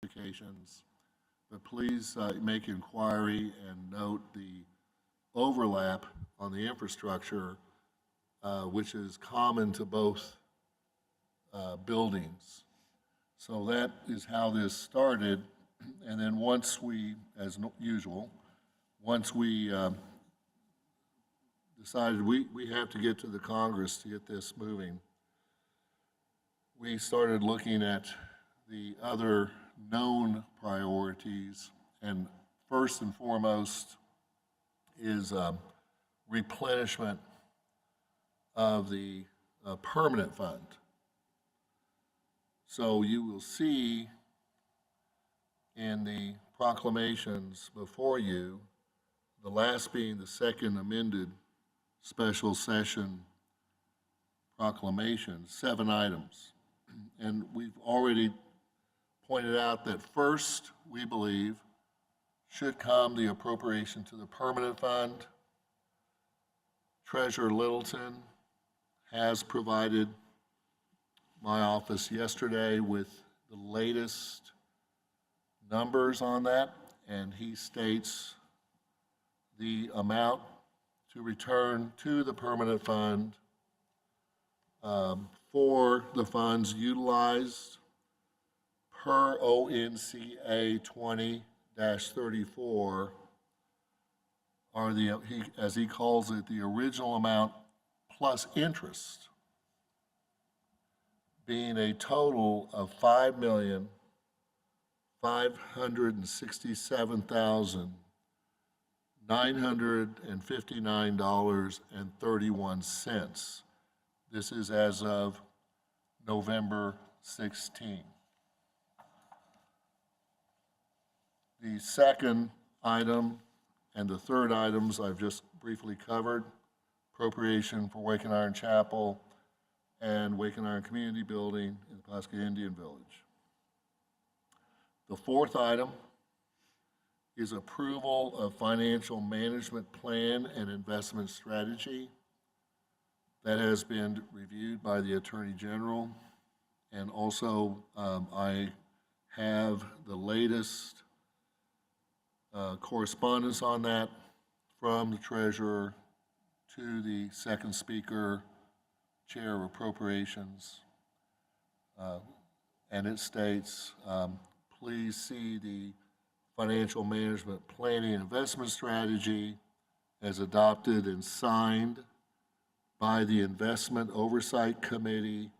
clarifications, but please make inquiry and note the overlap on the infrastructure, which is common to both buildings. So that is how this started. And then once we, as usual, once we decided we have to get to the Congress to get this moving, we started looking at the other known priorities, and first and foremost is replenishment of the permanent fund. So you will see in the proclamations before you, the last being the second amended special session proclamation, 7 items. And we've already pointed out that first, we believe, should come the appropriation to the permanent fund. Treasurer Littleton has provided my office yesterday with the latest numbers on that, and he states the amount to return to the permanent fund for the funds utilized per ONCA 20-34 are the, as he calls it, the original amount plus interest, being a total of $5,567,959.31. This is as of November 16. The second item and the third items I've just briefly covered: appropriation for Wake and Iron Chapel and Wake and Iron Community Building in the Pulaski Indian Village. The fourth item is approval of financial management plan and investment strategy that has been reviewed by the Attorney General. And also I have the latest correspondence on that from the Treasurer to the second Speaker, Chair of Appropriations. And it states, please see the financial management planning and investment strategy as adopted and signed by the Investment Oversight Committee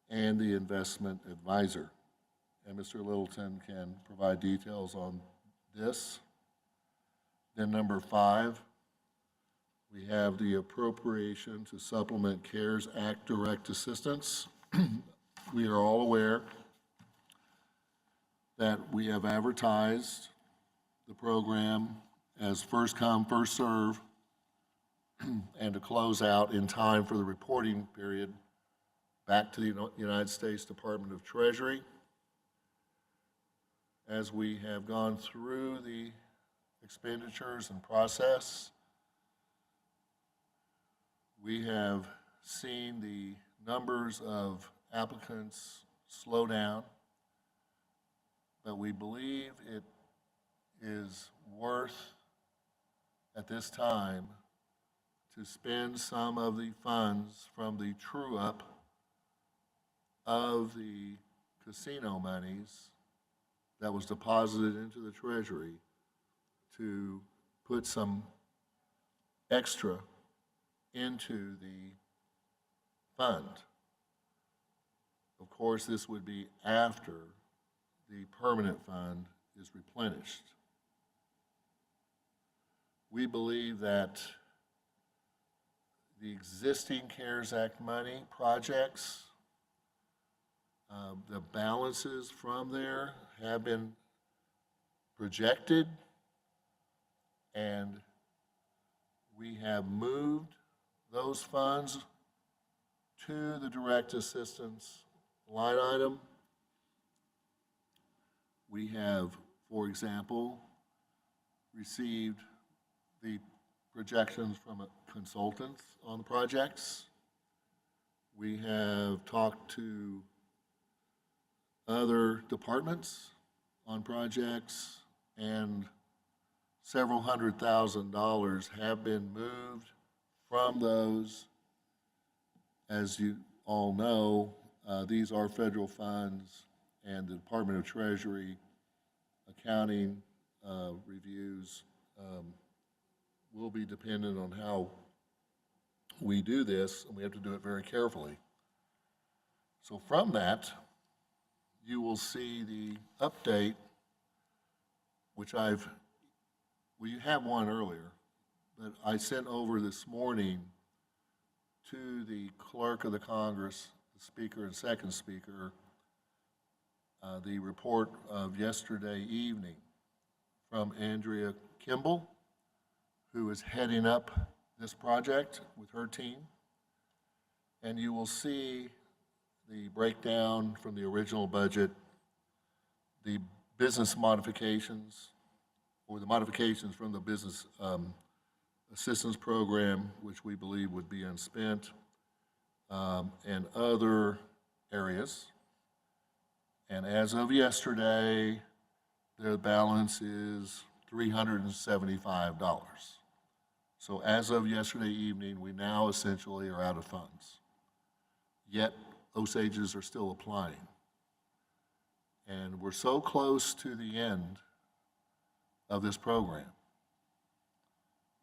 and the Investment Advisor. And Mr. Littleton can provide details on this. Then number 5, we have the appropriation to supplement CARES Act direct assistance. We are all aware that we have advertised the program as first come, first serve, and to close out in time for the reporting period back to the United States Department of Treasury. As we have gone through the expenditures and process, we have seen the numbers of applicants slow down, but we believe it is worth at this time to spend some of the funds from the true-up of the casino monies that was deposited into the Treasury to put some extra into the fund. Of course, this would be after the permanent fund is replenished. We believe that the existing CARES Act money projects, the balances from there have been projected, and we have moved those funds to the direct assistance line item. We have, for example, received the projections from consultants on the projects. We have talked to other departments on projects, and several $100,000 have been moved from those. As you all know, these are federal funds, and the Department of Treasury accounting reviews will be dependent on how we do this, and we have to do it very carefully. So from that, you will see the update, which well, you have one earlier, but I sent over this morning to the Clerk of the Congress, the Speaker and Second Speaker, the report of yesterday evening from Andrea Kimball, who is heading up this project with her team. And you will see the breakdown from the original budget, the business modifications, or the modifications from the business assistance program, which we believe would be unspent, and other areas. And as of yesterday, their balance is $375. So as of yesterday evening, we now essentially are out of funds. Yet Osages are still applying. And we're so close to the end of this program,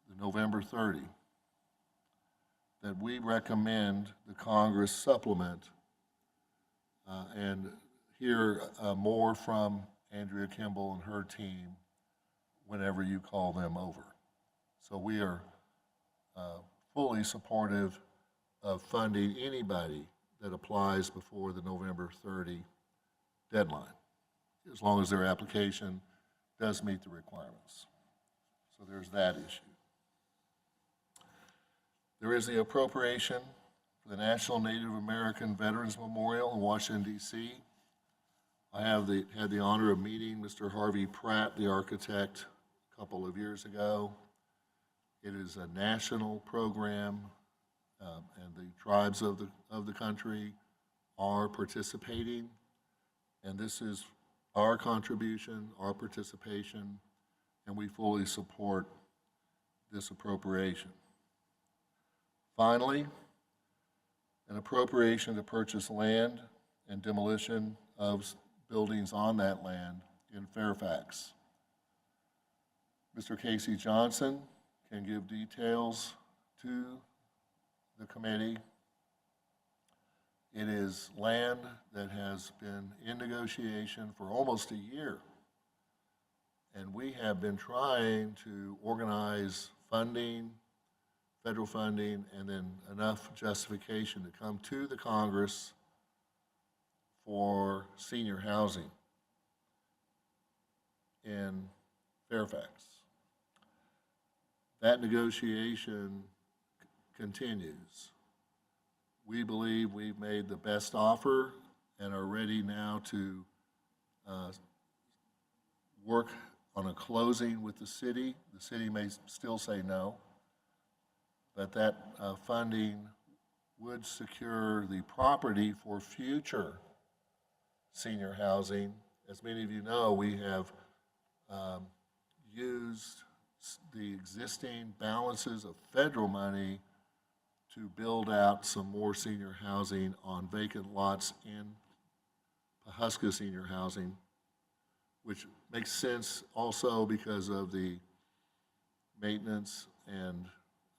the November 30, that we recommend the Congress supplement and hear more from Andrea Kimball and her team whenever you call them over. So we are fully supportive of funding anybody that applies before the November 30 deadline, as long as their application does meet the requirements. So there's that issue. There is the appropriation for the National Native American Veterans Memorial in Washington, D.C. I had the honor of meeting Mr. Harvey Pratt, the architect, a couple of years ago. It is a national program, and the tribes of the country are participating, and this is our contribution, our participation, and we fully support this appropriation. Finally, an appropriation to purchase land and demolition of buildings on that land in Fairfax. Mr. Casey Johnson can give details to the committee. It is land that has been in negotiation for almost a year, and we have been trying to organize funding, federal funding, and then enough justification to come to the Congress for senior housing in Fairfax. That negotiation continues. We believe we've made the best offer and are ready now to work on a closing with the city. The city may still say no, but that funding would secure the property for future senior housing. As many of you know, we have used the existing balances of federal money to build out some more senior housing on vacant lots in Pawhuska Senior Housing, which makes sense also because of the maintenance and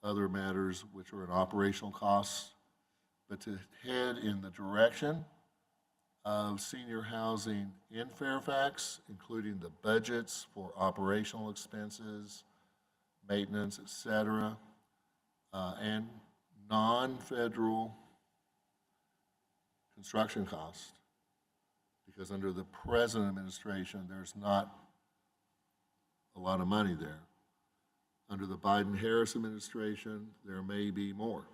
other matters which are in operational costs. But to head in the direction of senior housing in Fairfax, including the budgets for operational expenses, maintenance, et cetera, and non-federal construction costs, because under the present administration, there's not a lot of money there. Under the Biden-Harris administration, there may be more.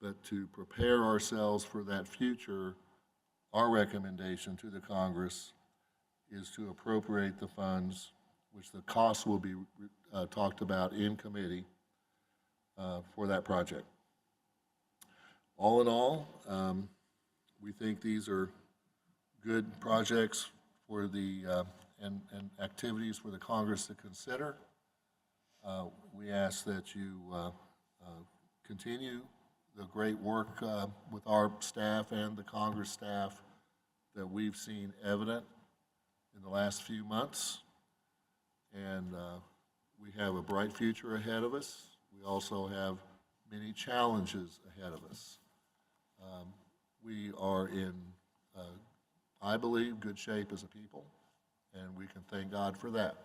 But to prepare ourselves for that future, our recommendation to the Congress is to appropriate the funds, which the costs will be talked about in committee for that project. All in all, we think these are good projects for the, and activities for the Congress to consider. We ask that you continue the great work with our staff and the Congress staff that we've seen evident in the last few months. And we have a bright future ahead of us. We also have many challenges ahead of us. We are in, I believe, good shape as a people, and we can thank God for that.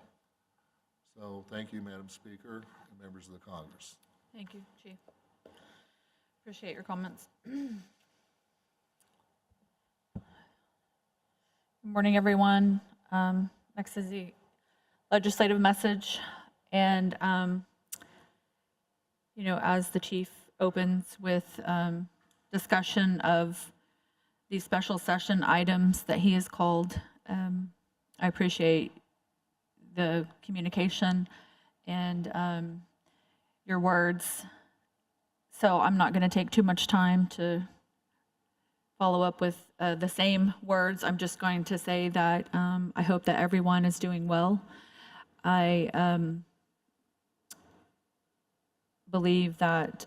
So thank you, Madam Speaker and members of the Congress. Thank you, Chief. Appreciate your comments. Good morning, everyone. Next is the legislative message. And, you know, as the Chief opens with discussion of these special session items that he has called, I appreciate the communication and your words. So I'm not going to take too much time to follow up with the same words. I'm just going to say that I hope that everyone is doing well. I believe that,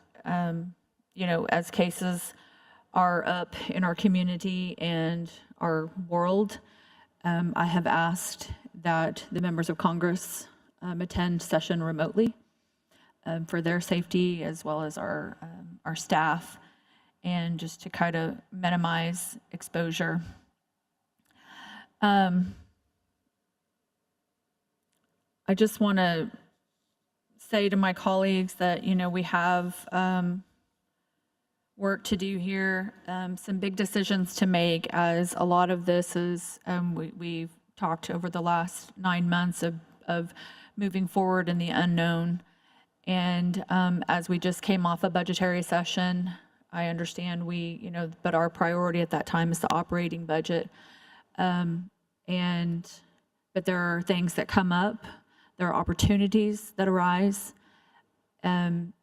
you know, as cases are up in our community and our world, I have asked that the members of Congress attend session remotely for their safety as well as our staff, and just to kind of minimize exposure. I just want to say to my colleagues that, you know, we have work to do here, some big decisions to make, as a lot of this is, we've talked over the last 9 months of moving forward in the unknown. And as we just came off a budgetary session, I understand but our priority at that time is the operating budget. But there are things that come up, there are opportunities that arise, and,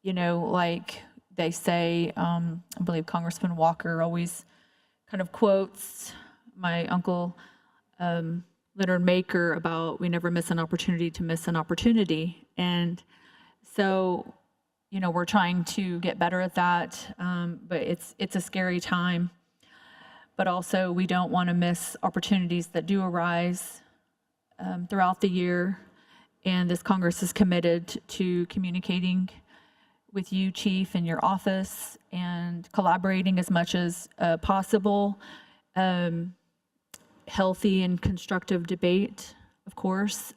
you know, like they say, I believe Congressman Walker always kind of quotes my uncle, Leonard Maker, about we never miss an opportunity to miss an opportunity. And so, you know, we're trying to get better at that, but it's a scary time. But also, we don't want to miss opportunities that do arise throughout the year. And this Congress is committed to communicating with you, Chief, in your office, and collaborating as much as possible. Healthy and constructive debate, of course,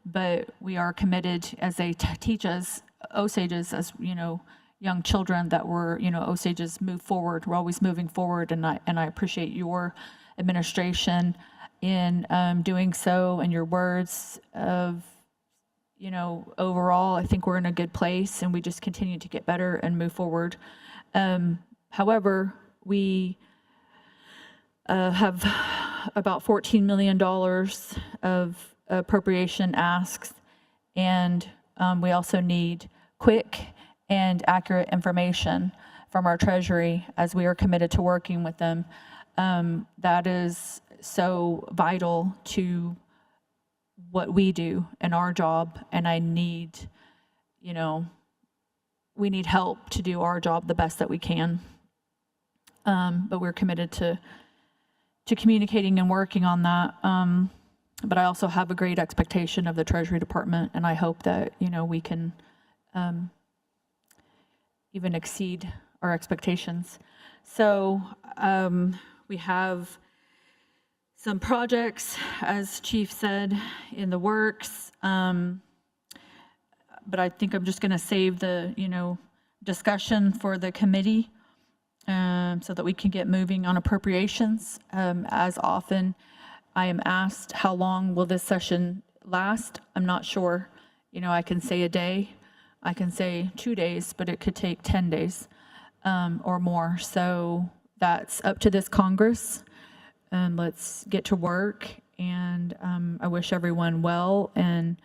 but we are committed, as they teach us, Osages, as you know, young children, that we're, you know, Osages move forward. We're always moving forward, and I appreciate your administration in doing so, and your words of, you know, overall, I think we're in a good place, and we just continue to get better and move forward. However, we have about $14 million of appropriation asks, and we also need quick and accurate information from our Treasury, as we are committed to working with them. That is so vital to what we do in our job, and I need, you know, we need help to do our job the best that we can. But we're committed to communicating and working on that. But I also have a great expectation of the Treasury Department, and I hope that, you know, we can even exceed our expectations. So we have some projects, as Chief said, in the works. But I think I'm just going to save the, you know, discussion for the committee, so that we can get moving on appropriations. As often I am asked, how long will this session last? I'm not sure. You know, I can say a day, I can say 2 days, but it could take 10 days or more. So that's up to this Congress. Let's get to work, and I wish everyone well and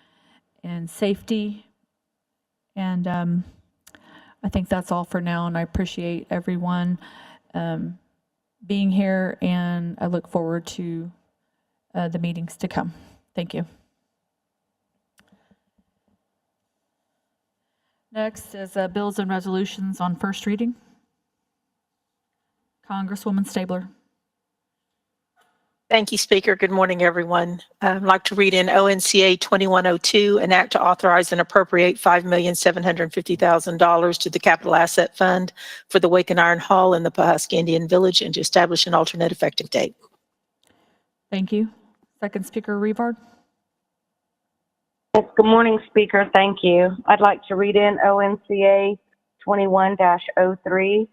safety. And I think that's all for now, and I appreciate everyone being here, and I look forward to the meetings to come. Thank you. Next is bills and resolutions on first reading. Congresswoman Stabler. Thank you, Speaker. Good morning, everyone. I'd like to read in ONCA 2102, an act to authorize and appropriate $5,750,000 to the Capital Asset Fund for the Wake and Iron Hall in the Pawhuska Indian Village and to establish an alternate effective date. Thank you. Second speaker, Revard. Yes, good morning, Speaker. Thank you. I'd like to read in ONCA 21-03,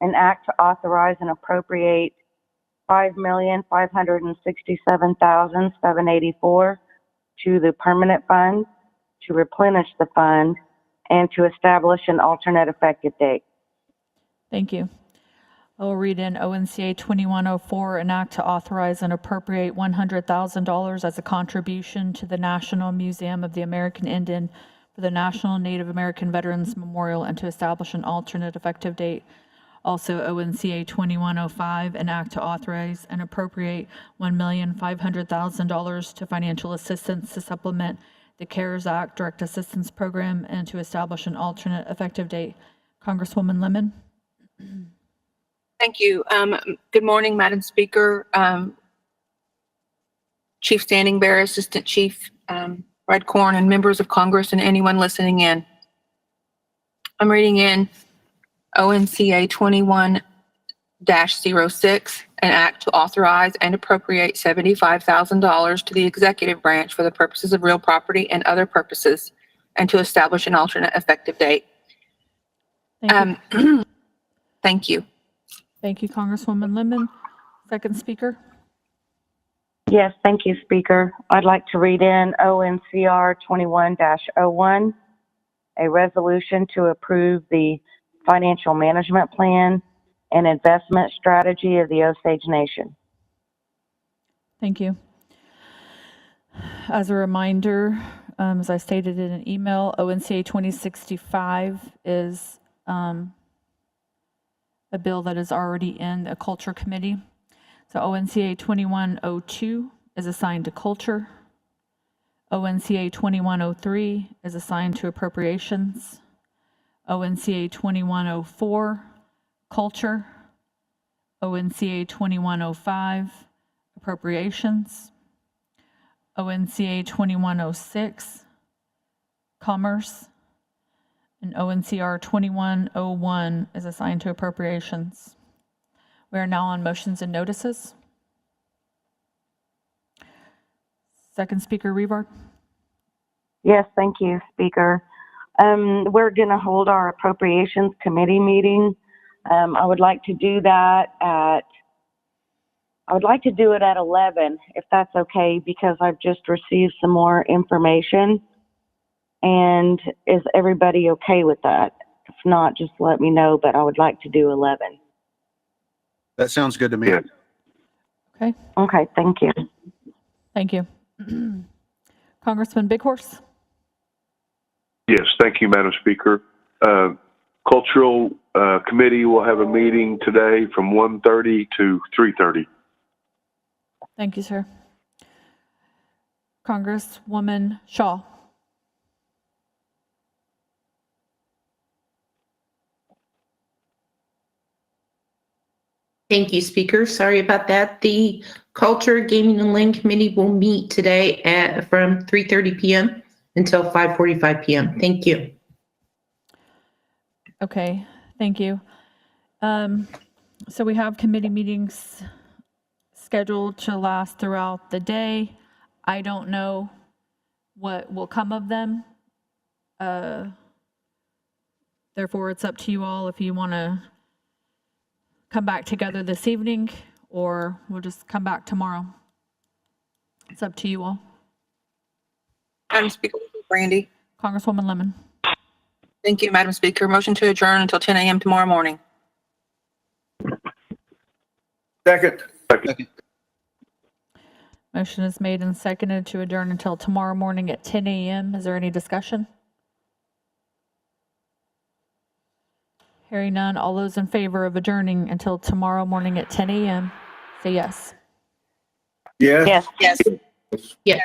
an act to authorize and appropriate $5,567,784 to the permanent fund, to replenish the fund, and to establish an alternate effective date. Thank you. I will read in ONCA 2104, an act to authorize and appropriate $100,000 as a contribution to the National Museum of the American Indian for the National Native American Veterans Memorial and to establish an alternate effective date. Also, ONCA 2105, an act to authorize and appropriate $1,500,000 to financial assistance to supplement the CARES Act Direct Assistance Program and to establish an alternate effective date. Congresswoman Lemon. Thank you. Good morning, Madam Speaker, Chief Standing Bearer, Assistant Chief Redcorn, and members of Congress and anyone listening in. I'm reading in ONCA 21-06, an act to authorize and appropriate $75,000 to the executive branch for the purposes of real property and other purposes, and to establish an alternate effective date. Thank you. Thank you. Thank you, Congresswoman Lemon. Second speaker. Yes, thank you, Speaker. I'd like to read in ONCR 21-01, a resolution to approve the financial management plan and investment strategy of the Osage Nation. Thank you. As a reminder, as I stated in an email, ONCA 2065 is a bill that is already in the Culture Committee. So ONCA 2102 is assigned to Culture. ONCA 2103 is assigned to Appropriations. ONCA 2104, Culture. ONCA 2105, Appropriations. ONCA 2106, Commerce. And ONCR 2101 is assigned to Appropriations. We are now on motions and notices. Second speaker, Revard. Yes, thank you, Speaker. We're going to hold our Appropriations Committee meeting. I would like to do that at 11, if that's okay, because I've just received some more information. And is everybody okay with that? If not, just let me know, but I would like to do 11. That sounds good to me. Okay. Okay, thank you. Thank you. Congressman Bighorse. Yes, thank you, Madam Speaker. Cultural Committee will have a meeting today from 1:30 to 3:30. Thank you, sir. Congresswoman Shaw. Thank you, Speaker. Sorry about that. The Culture, Gaming, and Land Committee will meet today from 3:30 p.m. until 5:45 p.m. Thank you. Okay, thank you. So we have committee meetings scheduled to last throughout the day. I don't know what will come of them. Therefore, it's up to you all if you want to come back together this evening, or we'll just come back tomorrow. It's up to you all. Madam Speaker, Brandy. Congresswoman Lemon. Thank you, Madam Speaker. Motion to adjourn until 10 a.m. tomorrow morning. Second. Motion is made and seconded to adjourn until tomorrow morning at 10 a.m. Is there any discussion? Hearing none, all those in favor of adjourning until tomorrow morning at 10 a.m., say yes. Yes. Yes. Yes.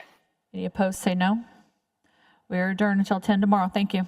Any opposed, say no. We are adjourned until 10 tomorrow. Thank you.